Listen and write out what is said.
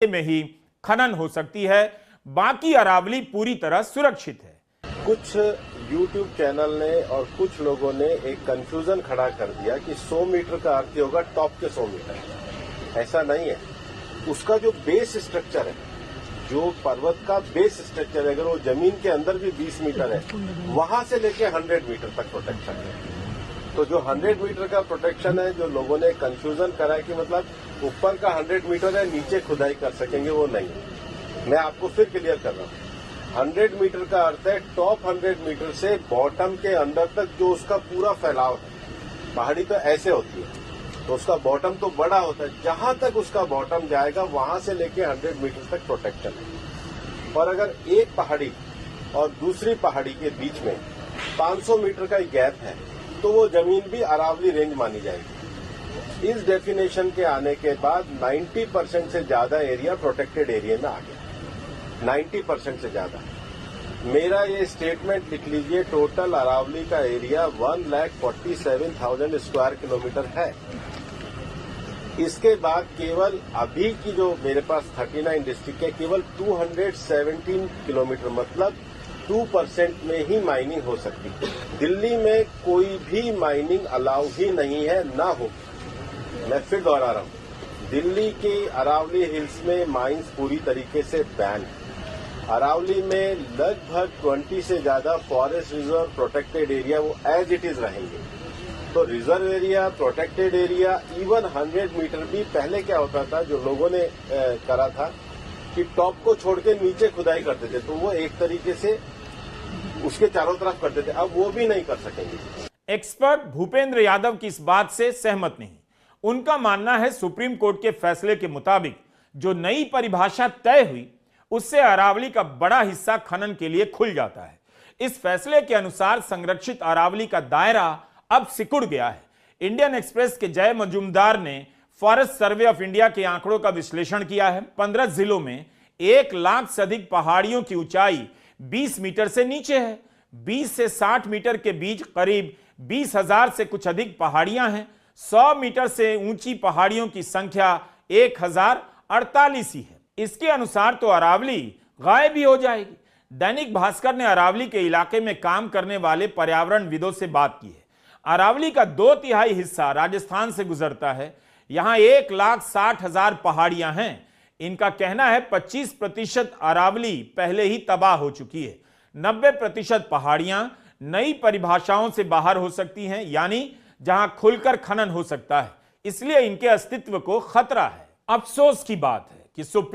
में ही खनन हो सकती है, बाकी अरावली पूरी तरह सुरक्षित है। कुछ YouTube चैनल ने और कुछ लोगों ने एक कंफ्यूजन खड़ा कर दिया कि 100 मीटर का अर्थ होगा टॉप के 100 मीटर। ऐसा नहीं है। उसका जो बेस स्ट्रक्चर है, जो पर्वत का बेस स्ट्रक्चर है, अगर वो जमीन के अंदर भी 20 मीटर है, वहां से लेके 100 मीटर तक प्रोटेक्शन है। तो जो 100 मीटर का प्रोटेक्शन है, जो लोगों ने कंफ्यूजन करा है कि मतलब ऊपर का 100 मीटर है, नीचे खुदाई कर सकेंगे, वो नहीं। मैं आपको फिर क्लियर कर रहा हूँ। 100 मीटर का अर्थ है टॉप 100 मीटर से बॉटम के अंदर तक जो उसका पूरा फैलाव है। पहाड़ी तो ऐसे होती है, तो उसका बॉटम तो बड़ा होता है। जहां तक उसका बॉटम जाएगा वहां से लेके 100 मीटर तक प्रोटेक्शन है। और अगर एक पहाड़ी और दूसरी पहाड़ी के बीच में 500 मीटर का गैप है, तो वो जमीन भी अरावली रेंज मानी जाएगी। इस डेफिनेशन के आने के बाद 90% से ज्यादा एरिया प्रोटेक्टेड एरिया में आ गया। 90% से ज्यादा। मेरा ये स्टेटमेंट लिख लीजिए, टोटल अरावली का एरिया 1,47,000 स्क्वायर किलोमीटर है। इसके बाद केवल अभी की जो मेरे पास 39 डिस्ट्रिक्ट है, केवल 217 किलोमीटर मतलब 2% में ही माइनिंग हो सकती है। दिल्ली में कोई भी माइनिंग अलाउ ही नहीं है, ना हो। मैं फिर दोहरा रहा हूं, दिल्ली के अरावली हिल्स में माइंस पूरी तरीके से बैन है। अरावली में लगभग 20 से ज्यादा फॉरेस्ट रिजर्व प्रोटेक्टेड एरिया वो एज इट इज रहेंगे। तो reserve area, protected area, even 100 meter भी पहले क्या होता था, जो लोगों ने करा था कि टॉप को छोड़ के नीचे खुदाई करते थे, तो वो एक तरीके से उसके चारों तरफ करते थे। अब वो भी नहीं कर सकेंगे। एक्सपर्ट भूपेंद्र यादव की इस बात से सहमत नहीं। उनका मानना है सुप्रीम कोर्ट के फैसले के मुताबिक जो नई परिभाषा तय हुई, उससे अरावली का बड़ा हिस्सा खनन के लिए खुल जाता है। इस फैसले के अनुसार संरक्षित अरावली का दायरा अब सिकुड़ गया है। इंडियन एक्सप्रेस के जय मजूमदार ने फॉरेस्ट सर्वे ऑफ इंडिया के आंकड़ों का विश्लेषण किया है। 15 जिलों में 1 लाख से अधिक पहाड़ियों की ऊंचाई 20 मीटर से नीचे है। 20 से 60 मीटर के बीच करीब 20,000 से कुछ अधिक पहाड़ियां हैं। 100 मीटर से ऊंची पहाड़ियों की संख्या 1048 ही है। इसके अनुसार तो अरावली गायब ही हो जाएगी। दैनिक भास्कर ने अरावली के इलाके में काम करने वाले पर्यावरणविदों से बात की है। अरावली का 2/3 हिस्सा राजस्थान से गुजरता है। यहां 1,60,000 पहाड़ियां हैं। इनका कहना है 25% अरावली पहले ही तबाह हो चुकी है। 90% पहाड़ियां नई परिभाषाओं से बाहर हो सकती हैं, यानी जहां खुलकर खनन हो सकता है। इसलिए इनके अस्तित्व को खतरा है। अफसोस की बात है कि सुप्रीम